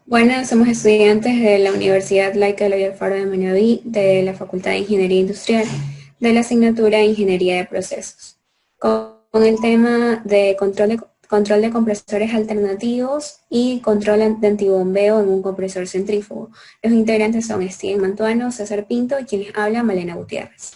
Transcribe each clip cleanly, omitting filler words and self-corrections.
Bueno, somos estudiantes de la Universidad Laica Eloy Alfaro de Manabí, de la Facultad de Ingeniería Industrial, de la asignatura de Ingeniería de Procesos, con el tema de control de compresores alternativos y control de antibombeo en un compresor centrífugo. Los integrantes son Steven Mantuano, César Pinto y quien les habla, Malena Gutiérrez.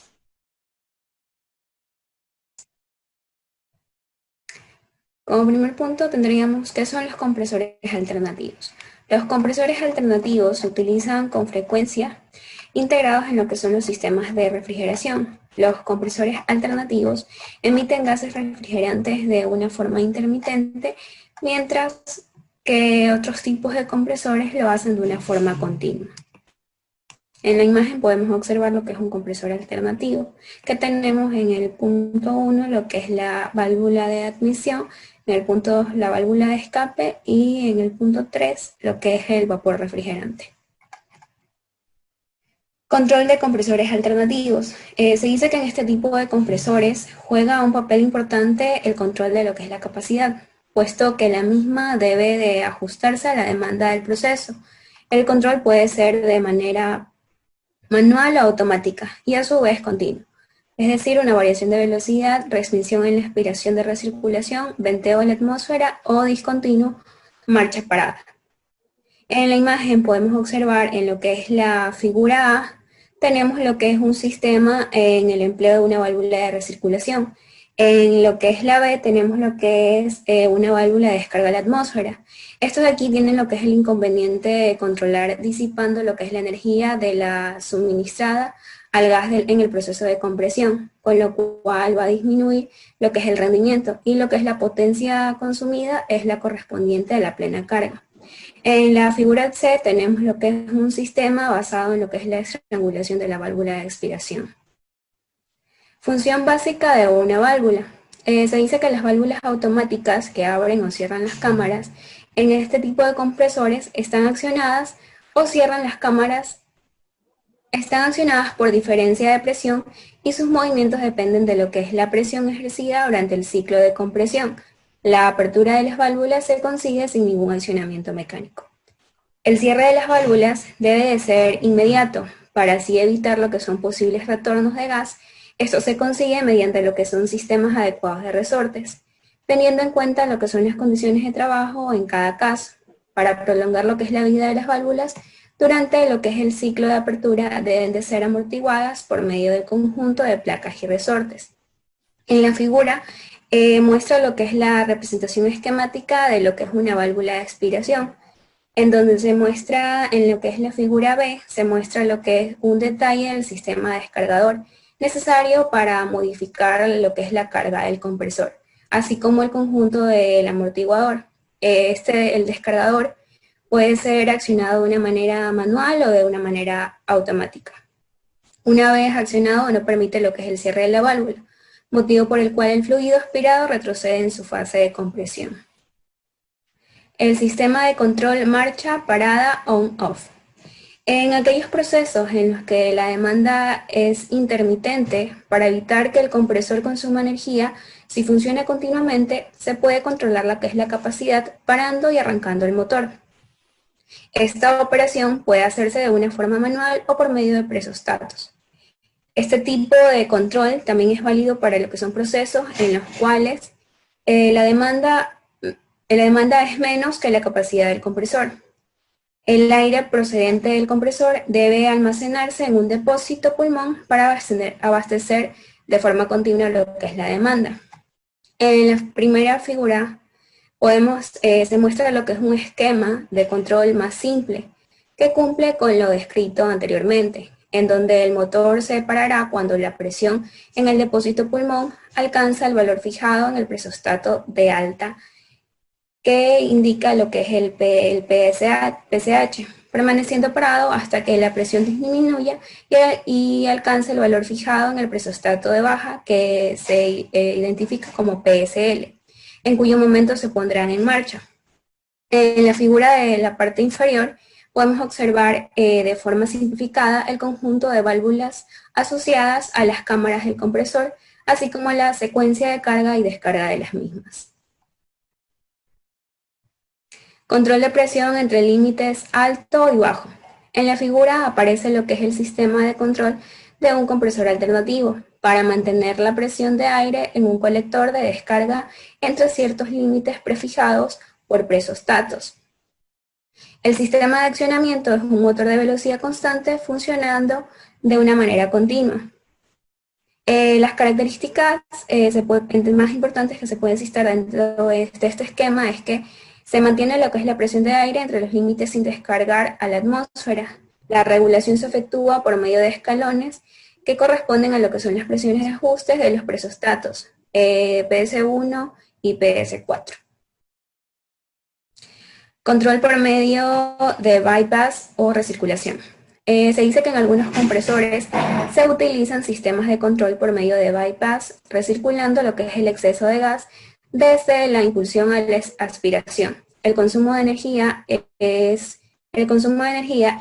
Como primer punto tendríamos qué son los compresores alternativos. Los compresores alternativos se utilizan con frecuencia integrados en lo que son los sistemas de refrigeración. Los compresores alternativos emiten gases refrigerantes de una forma intermitente, mientras que otros tipos de compresores lo hacen de una forma continua. En la imagen podemos observar lo que es un compresor alternativo, que tenemos en el punto 1 lo que es la válvula de admisión, en el punto 2 la válvula de escape y en el punto 3 lo que es el vapor refrigerante. Control de compresores alternativos. Se dice que en este tipo de compresores juega un papel importante el control de lo que es la capacidad, puesto que la misma debe de ajustarse a la demanda del proceso. El control puede ser de manera manual o automática, y a su vez continua. Es decir, una variación de velocidad, restricción en la aspiración de recirculación, venteo en la atmósfera o discontinuo, marcha parada. En la imagen podemos observar en lo que es la figura A, tenemos lo que es un sistema en el empleo de una válvula de recirculación. En lo que es la B tenemos lo que es una válvula de descarga a la atmósfera. Estos de aquí tienen lo que es el inconveniente de controlar disipando lo que es la energía de la suministrada al gas en el proceso de compresión, con lo cual va a disminuir lo que es el rendimiento y lo que es la potencia consumida es la correspondiente a la plena carga. En la figura C tenemos lo que es un sistema basado en lo que es la estrangulación de la válvula de expiración. Función básica de una válvula. Se dice que las válvulas automáticas que abren o cierran las cámaras en este tipo de compresores están accionadas o cierran las cámaras, están accionadas por diferencia de presión y sus movimientos dependen de lo que es la presión ejercida durante el ciclo de compresión. La apertura de las válvulas se consigue sin ningún accionamiento mecánico. El cierre de las válvulas debe de ser inmediato para así evitar lo que son posibles retornos de gas. Esto se consigue mediante lo que son sistemas adecuados de resortes, teniendo en cuenta lo que son las condiciones de trabajo en cada caso. Para prolongar lo que es la vida de las válvulas, durante lo que es el ciclo de apertura deben de ser amortiguadas por medio del conjunto de placas y resortes. En la figura muestra lo que es la representación esquemática de lo que es una válvula de expiración, en donde se muestra en lo que es la figura B, se muestra lo que es un detalle del sistema descargador necesario para modificar lo que es la carga del compresor, así como el conjunto del amortiguador. El descargador puede ser accionado de una manera manual o de una manera automática. Una vez accionado no permite lo que es el cierre de la válvula, motivo por el cual el fluido aspirado retrocede en su fase de compresión. El sistema de control marcha, parada, on-off. En aquellos procesos en los que la demanda es intermitente, para evitar que el compresor consuma energía, si funciona continuamente, se puede controlar lo que es la capacidad parando y arrancando el motor. Esta operación puede hacerse de una forma manual o por medio de presostatos. Este tipo de control también es válido para lo que son procesos en los cuales eh, la demanda, la demanda es menos que la capacidad del compresor. El aire procedente del compresor debe almacenarse en un depósito pulmón para abastecer de forma continua lo que es la demanda. En la primera figura se muestra lo que es un esquema de control más simple que cumple con lo descrito anteriormente, en donde el motor se parará cuando la presión en el depósito pulmón alcanza el valor fijado en el presostato de alta que indica lo que es el PSH, permaneciendo parado hasta que la presión disminuya y alcance el valor fijado en el presostato de baja que se identifica como PSL, en cuyo momento se pondrán en marcha. En la figura de la parte inferior podemos observar de forma simplificada el conjunto de válvulas asociadas a las cámaras del compresor, así como la secuencia de carga y descarga de las mismas. Control de presión entre límites alto y bajo. En la figura aparece lo que es el sistema de control de un compresor alternativo para mantener la presión de aire en un colector de descarga entre ciertos límites prefijados por presostatos. El sistema de accionamiento es un motor de velocidad constante funcionando de una manera continua. Las características más importantes que se pueden citar dentro de este esquema es que se mantiene lo que es la presión de aire entre los límites sin descargar a la atmósfera. La regulación se efectúa por medio de escalones que corresponden a lo que son las presiones de ajustes de los presostatos, PS1 y PS4. Control por medio de bypass o recirculación. Se dice que en algunos compresores se utilizan sistemas de control por medio de bypass, recirculando lo que es el exceso de gas desde la impulsión a la aspiración. El consumo de energía es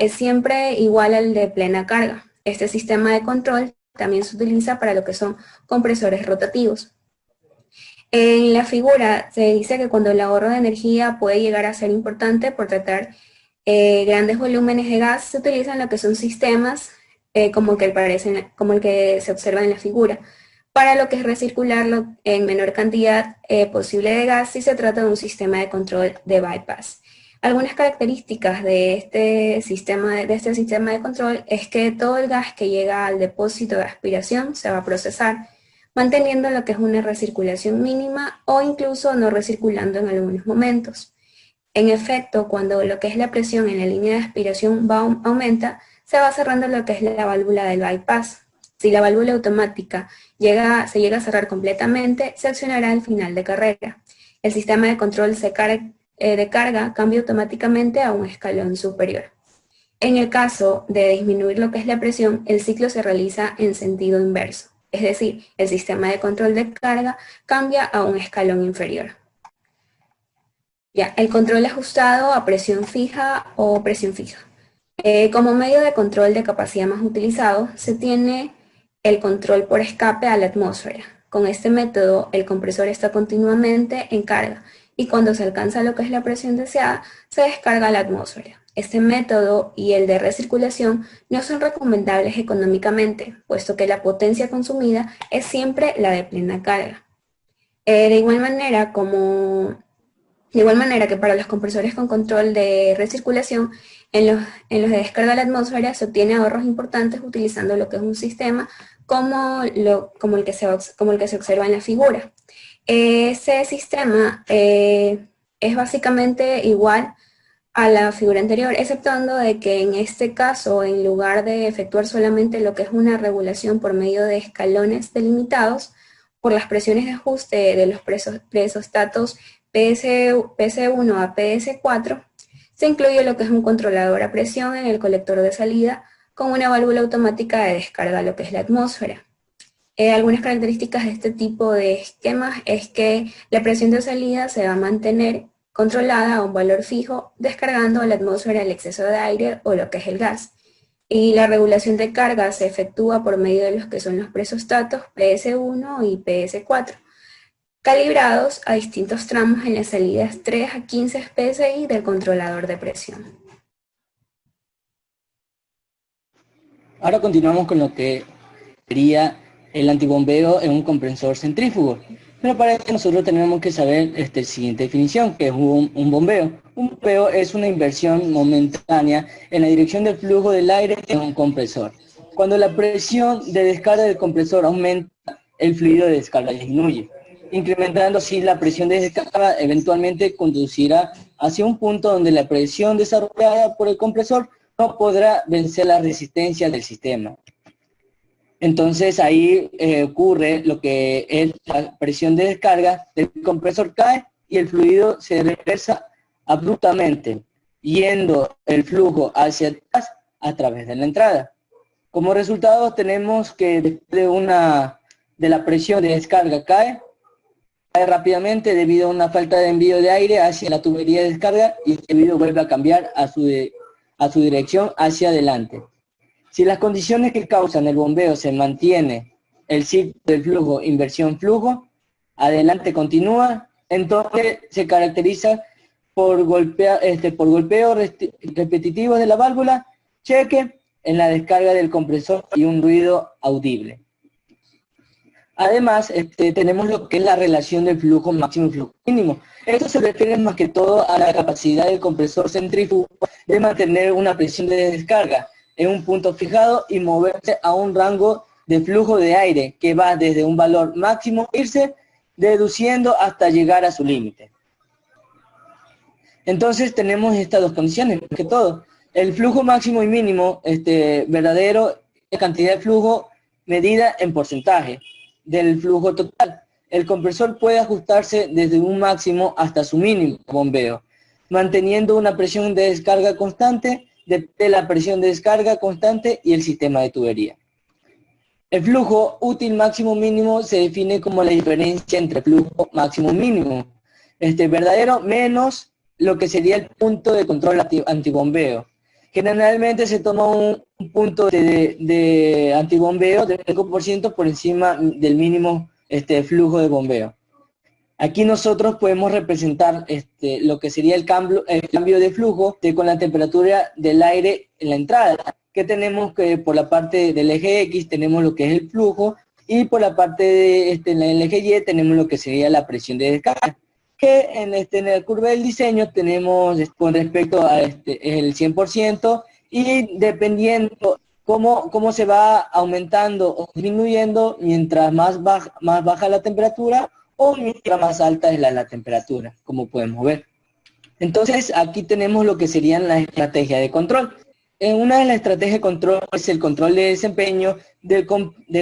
siempre igual al de plena carga. Este sistema de control también se utiliza para lo que son compresores rotativos. En la figura se dice que cuando el ahorro de energía puede llegar a ser importante por tratar grandes volúmenes de gas, se utilizan lo que son sistemas como el que se observa en la figura, para lo que es recircularlo en menor cantidad posible de gas si se trata de un sistema de control de bypass. Algunas características de este sistema de control es que todo el gas que llega al depósito de aspiración se va a procesar, manteniendo lo que es una recirculación mínima o incluso no recirculando en algunos momentos. En efecto, cuando lo que es la presión en la línea de aspiración aumenta, se va cerrando lo que es la válvula del bypass. Si la válvula automática se llega a cerrar completamente, se accionará al final de carrera. El sistema de control de carga cambia automáticamente a un escalón superior. En el caso de disminuir lo que es la presión, el ciclo se realiza en sentido inverso. Es decir, el sistema de control de carga cambia a un escalón inferior. Ya, el control ajustado a presión fija o presión fija. Como medio de control de capacidad más utilizado, se tiene el control por escape a la atmósfera. Con este método, el compresor está continuamente en carga y cuando se alcanza lo que es la presión deseada, se descarga a la atmósfera. Este método y el de recirculación no son recomendables económicamente, puesto que la potencia consumida es siempre la de plena carga. De igual manera que para los compresores con control de recirculación, en los de descarga a la atmósfera se obtiene ahorros importantes utilizando lo que es un sistema como el que se observa en la figura. Ese sistema es básicamente igual a la figura anterior, exceptuando de que en este caso, en lugar de efectuar solamente lo que es una regulación por medio de escalones delimitados por las presiones de ajuste de los presostatos PS1 a PS4, se incluye lo que es un controlador a presión en el colector de salida con una válvula automática de descarga a lo que es la atmósfera. Algunas características de este tipo de esquemas es que la presión de salida se va a mantener controlada a un valor fijo, descargando a la atmósfera el exceso de aire o lo que es el gas. Y la regulación de carga se efectúa por medio de los que son los presostatos PS1 y PS4, calibrados a distintos tramos en las salidas 3 a 15 PSI del controlador de presión. Ahora continuamos con lo que sería el antibombeo en un compresor centrífugo. Pero para eso nosotros tenemos que saber la siguiente definición, que es un bombeo. Un bombeo es una inversión momentánea en la dirección del flujo del aire en un compresor. Cuando la presión de descarga del compresor aumenta, el fluido de descarga disminuye. Incrementando así la presión de descarga, eventualmente conducirá hacia un punto donde la presión desarrollada por el compresor no podrá vencer la resistencia del sistema. Entonces ahí ocurre lo que es la presión de descarga del compresor cae y el fluido se regresa abruptamente, yendo el flujo hacia atrás a través de la entrada. Como resultado tenemos que después de la presión de descarga cae rápidamente debido a una falta de envío de aire hacia la tubería de descarga y el fluido vuelve a cambiar a su dirección hacia adelante. Si las condiciones que causan el bombeo se mantiene, el ciclo del flujo, inversión flujo, adelante continúa, entonces se caracteriza por golpeos repetitivos de la válvula, cheque en la descarga del compresor y un ruido audible. Además, tenemos lo que es la relación del flujo máximo y flujo mínimo. Esto se refiere más que todo a la capacidad del compresor centrífugo de mantener una presión de descarga en un punto fijado y moverse a un rango de flujo de aire que va desde un valor máximo irse deduciendo hasta llegar a su límite. Entonces tenemos estas dos condiciones, más que todo. El flujo máximo y mínimo verdadero es cantidad de flujo medida en porcentaje del flujo total. El compresor puede ajustarse desde un máximo hasta su mínimo bombeo, manteniendo una presión de descarga constante de la presión de descarga constante y el sistema de tubería. El flujo útil máximo mínimo se define como la diferencia entre flujo máximo mínimo verdadero menos lo que sería el punto de control antibombeo. Generalmente se toma un punto de antibombeo del 5% por encima del mínimo flujo de bombeo. Aquí nosotros podemos representar lo que sería el cambio de flujo con la temperatura del aire en la entrada, que tenemos que por la parte del eje X tenemos lo que es el flujo y por la parte del eje Y tenemos lo que sería la presión de descarga, que en la curva del diseño tenemos con respecto a el 100% y dependiendo cómo se va aumentando o disminuyendo mientras más baja la temperatura o mientras más alta es la temperatura, como podemos ver. Entonces aquí tenemos lo que serían las estrategias de control. Una de las estrategias de control es el control de desempeño del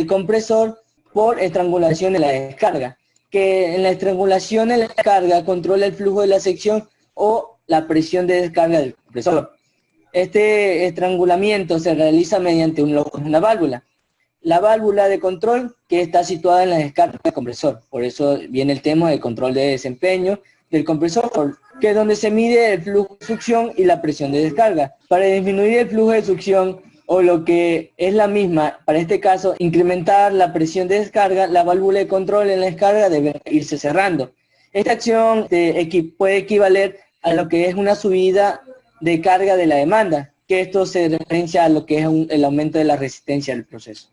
compresor por estrangulación de la descarga, que en la estrangulación de la descarga controla el flujo de la sección o la presión de descarga del compresor. Este estrangulamiento se realiza mediante una válvula. La válvula de control que está situada en la descarga del compresor. Por eso viene el tema del control de desempeño del compresor, que es donde se mide el flujo de succión y la presión de descarga. Para disminuir el flujo de succión, o lo que es la misma, para este caso, incrementar la presión de descarga, la válvula de control en la descarga debe irse cerrando. Esta acción puede equivaler a lo que es una subida de carga de la demanda, que esto se referencia a lo que es el aumento de la resistencia del proceso.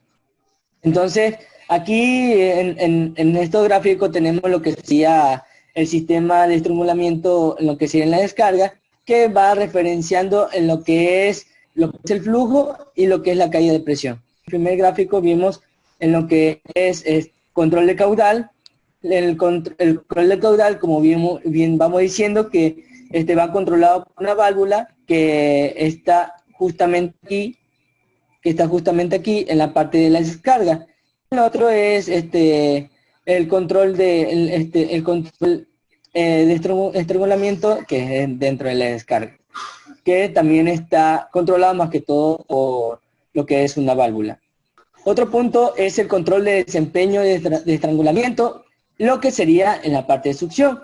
Entonces, aquí en estos gráficos tenemos lo que sería el sistema de estrangulamiento, en lo que sería en la descarga, que va referenciando en lo que es el flujo y lo que es la caída de presión. En el primer gráfico vimos en lo que es control de caudal. El control de caudal, como bien vamos diciendo, que va controlado por una válvula que está justamente aquí, en la parte de la descarga. El otro es el control de estrangulamiento, que es dentro de la descarga, que también está controlado más que todo por lo que es una válvula. Otro punto es el control de desempeño de estrangulamiento, lo que sería en la parte de succión.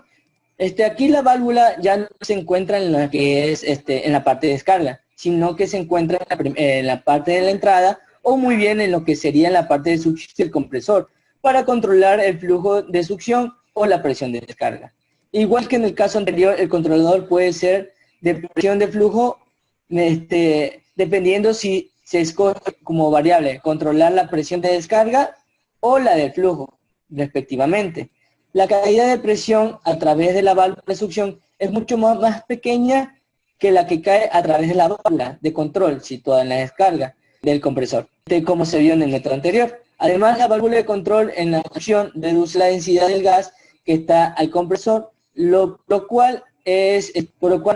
Aquí la válvula ya no se encuentra en la que es en la parte de descarga, sino que se encuentra en la parte de la entrada o muy bien en lo que sería la parte de succión del compresor para controlar el flujo de succión o la presión de descarga. Igual que en el caso anterior, el controlador puede ser de presión de flujo dependiendo si se escoge como variable controlar la presión de descarga o la del flujo, respectivamente. La caída de presión a través de la válvula de succión es mucho más pequeña que la que cae a través de la válvula de control situada en la descarga del compresor, como se vio en el método anterior. Además, la válvula de control en la succión reduce la densidad del gas que está al compresor, por lo cual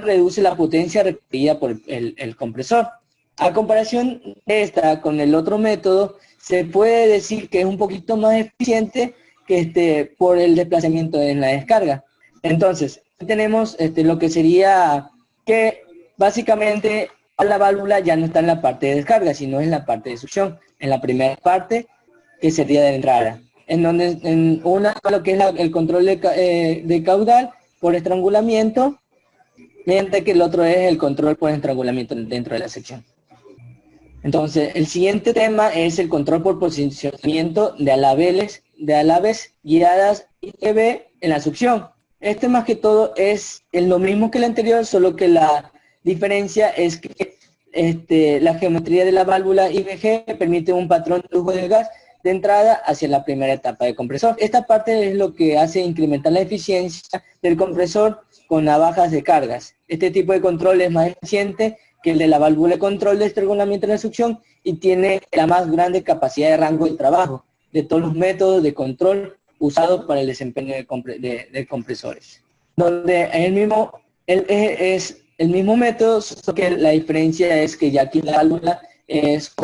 reduce la potencia requerida por el compresor. A comparación de esta con el otro método, se puede decir que es un poquito más eficiente que por el desplazamiento en la descarga. Entonces, tenemos lo que sería que básicamente la válvula ya no está en la parte de descarga, sino en la parte de succión, en la primera parte que sería de entrada, en donde lo que es el control de caudal por estrangulamiento, mientras que el otro es el control por estrangulamiento dentro de la sección. Entonces, el siguiente tema es el control por posicionamiento de alabeles guiadas ITB en la succión. Este más que todo es lo mismo que el anterior, solo que la diferencia es que la geometría de la válvula IBG permite un patrón de flujo de gas de entrada hacia la primera etapa del compresor. Esta parte es lo que hace incrementar la eficiencia del compresor con navajas de cargas. Este tipo de control es más eficiente que el de la válvula de control de estrangulamiento en la succión y tiene la más grande capacidad de rango de trabajo de todos los métodos de control usados para el desempeño de compresores. Donde es el mismo método, solo que la diferencia es que ya aquí la válvula es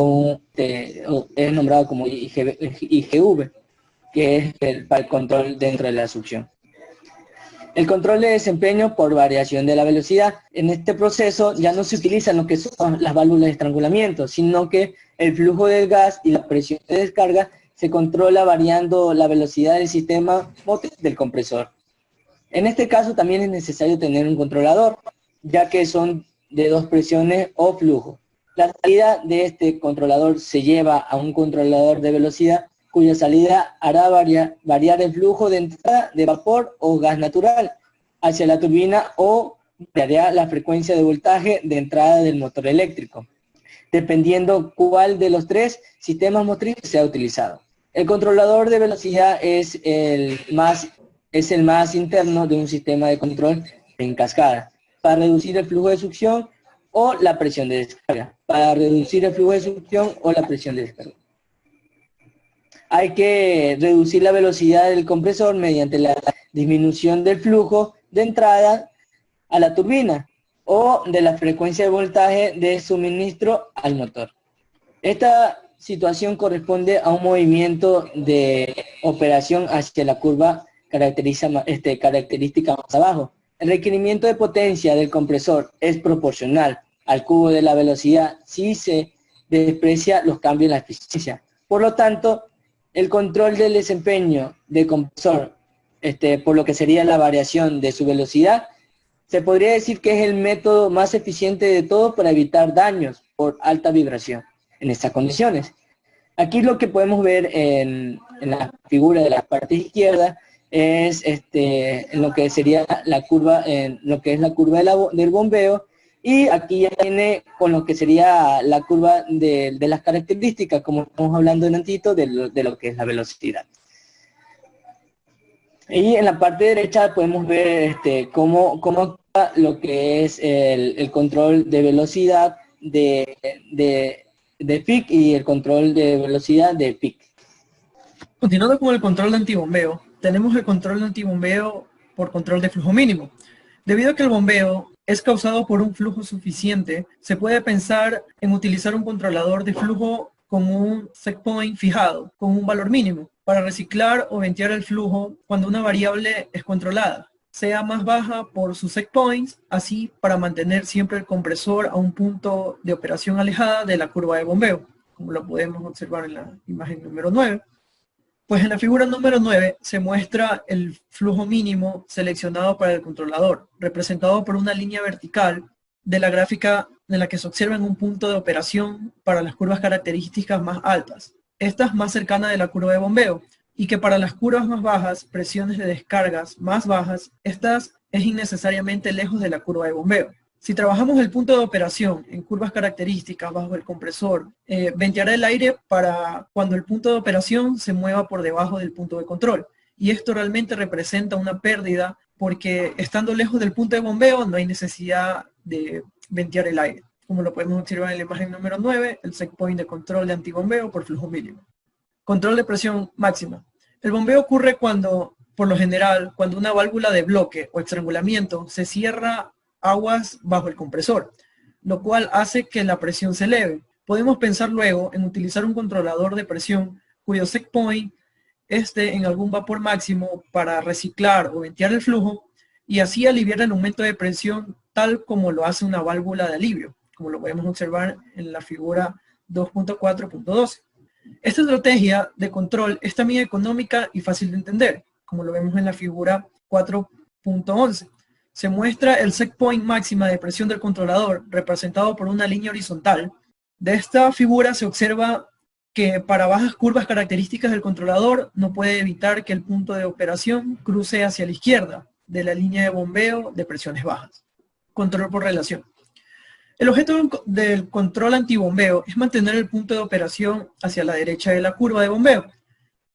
nombrado como IGV, que es para el control dentro de la succión. El control de desempeño por variación de la velocidad. En este proceso ya no se utilizan lo que son las válvulas de estrangulamiento, sino que el flujo del gas y la presión de descarga se controla variando la velocidad del sistema motriz del compresor. En este caso también es necesario tener un controlador, ya que son de dos presiones o flujo. La salida de este controlador se lleva a un controlador de velocidad, cuya salida hará variar el flujo de entrada de vapor o gas natural hacia la turbina o variará la frecuencia de voltaje de entrada del motor eléctrico, dependiendo cuál de los tres sistemas motrices sea utilizado. El controlador de velocidad es el más interno de un sistema de control en cascada, para reducir el flujo de succión o la presión de descarga. Hay que reducir la velocidad del compresor mediante la disminución del flujo de entrada a la turbina o de la frecuencia de voltaje de suministro al motor. Esta situación corresponde a un movimiento de operación hacia la curva característica más abajo. El requerimiento de potencia del compresor es proporcional al cubo de la velocidad si se desprecia los cambios en la eficiencia. Por lo tanto, el control del desempeño del compresor, por lo que sería la variación de su velocidad, se podría decir que es el método más eficiente de todos para evitar daños por alta vibración en estas condiciones. Aquí lo que podemos ver en la figura de la parte izquierda es en lo que sería la curva, en lo que es la curva del bombeo, y aquí ya viene con lo que sería la curva de las características, como estamos hablando en antito, de lo que es la velocidad. Y en la parte derecha podemos ver cómo actúa lo que es el control de velocidad de PIC y el control de velocidad de PIC. Continuando con el control de antibombeo, tenemos el control de antibombeo por control de flujo mínimo. Debido a que el bombeo es causado por un flujo suficiente, se puede pensar en utilizar un controlador de flujo con un set point fijado, con un valor mínimo, para reciclar o ventear el flujo cuando una variable es controlada, sea más baja por sus set points, así para mantener siempre el compresor a un punto de operación alejada de la curva de bombeo, como lo podemos observar en la imagen número 9. Pues en la figura número 9 se muestra el flujo mínimo seleccionado para el controlador, representado por una línea vertical de la gráfica en la que se observa en un punto de operación para las curvas características más altas, estas más cercanas de la curva de bombeo, y que para las curvas más bajas, presiones de descargas más bajas, estas es innecesariamente lejos de la curva de bombeo. Si trabajamos el punto de operación en curvas características bajo el compresor, venteará el aire para cuando el punto de operación se mueva por debajo del punto de control. Y esto realmente representa una pérdida porque estando lejos del punto de bombeo no hay necesidad de ventear el aire. Como lo podemos observar en la imagen número 9, el set point de control de antibombeo por flujo mínimo. Control de presión máxima. El bombeo ocurre cuando, por lo general, cuando una válvula de bloque o estrangulamiento se cierra aguas bajo el compresor, lo cual hace que la presión se eleve. Podemos pensar luego en utilizar un controlador de presión cuyo set point esté en algún vapor máximo para reciclar o ventear el flujo y así aliviar el aumento de presión tal como lo hace una válvula de alivio, como lo podemos observar en la figura 2.4.12. Esta estrategia de control es también económica y fácil de entender, como lo vemos en la figura 4.11. Se muestra el set point máxima de presión del controlador, representado por una línea horizontal. De esta figura se observa que para bajas curvas características del controlador no puede evitar que el punto de operación cruce hacia la izquierda, de la línea de bombeo de presiones bajas. Control por relación. El objeto del control antibombeo es mantener el punto de operación hacia la derecha de la curva de bombeo.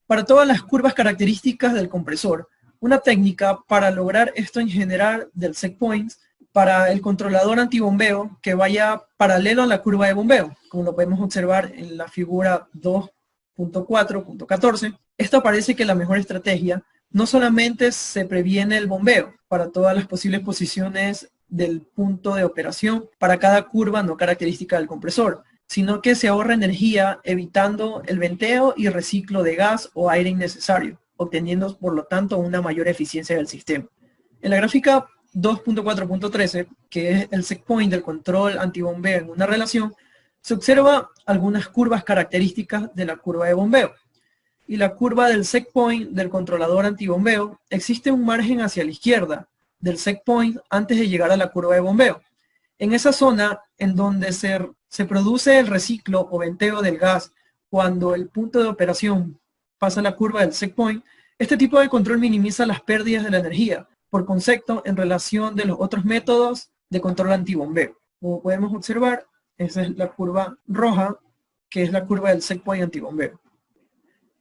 Para todas las curvas características del compresor, una técnica para lograr esto en general del set point para el controlador antibombeo que vaya paralelo a la curva de bombeo, como lo podemos observar en la figura 2.4.14. Esto parece que la mejor estrategia no solamente se previene el bombeo para todas las posibles posiciones del punto de operación para cada curva no característica del compresor, sino que se ahorra energía evitando el venteo y reciclo de gas o aire innecesario, obteniendo por lo tanto una mayor eficiencia del sistema. En la gráfica 2.4.13, que es el set point del control antibombeo en una relación, se observa algunas curvas características de la curva de bombeo. Y la curva del set point del controlador antibombeo, existe un margen hacia la izquierda del set point antes de llegar a la curva de bombeo. En esa zona en donde se produce el reciclo o venteo del gas cuando el punto de operación pasa la curva del set point, este tipo de control minimiza las pérdidas de la energía, por concepto en relación de los otros métodos de control antibombeo. Como podemos observar, esa es la curva roja, que es la curva del set point antibombeo.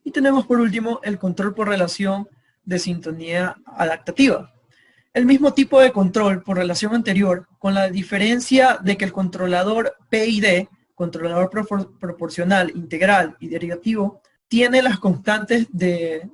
Y tenemos por último el control por relación de sintonía adaptativa. El mismo tipo de control por relación anterior, con la diferencia de que el controlador PID, controlador proporcional, integral y derivativo, tiene las constantes de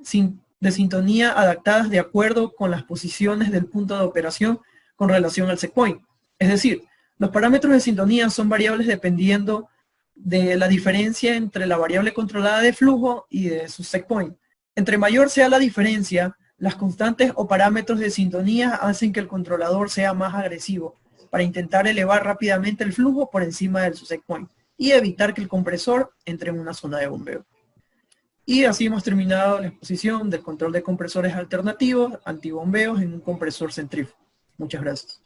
sintonía adaptadas de acuerdo con las posiciones del punto de operación con relación al set point. Es decir, los parámetros de sintonía son variables dependiendo de la diferencia entre la variable controlada de flujo y de su set point. Entre mayor sea la diferencia, las constantes o parámetros de sintonía hacen que el controlador sea más agresivo para intentar elevar rápidamente el flujo por encima del su set point y evitar que el compresor entre en una zona de bombeo. Y así hemos terminado la exposición del control de compresores alternativos, antibombeos en un compresor centrífugo. Muchas gracias.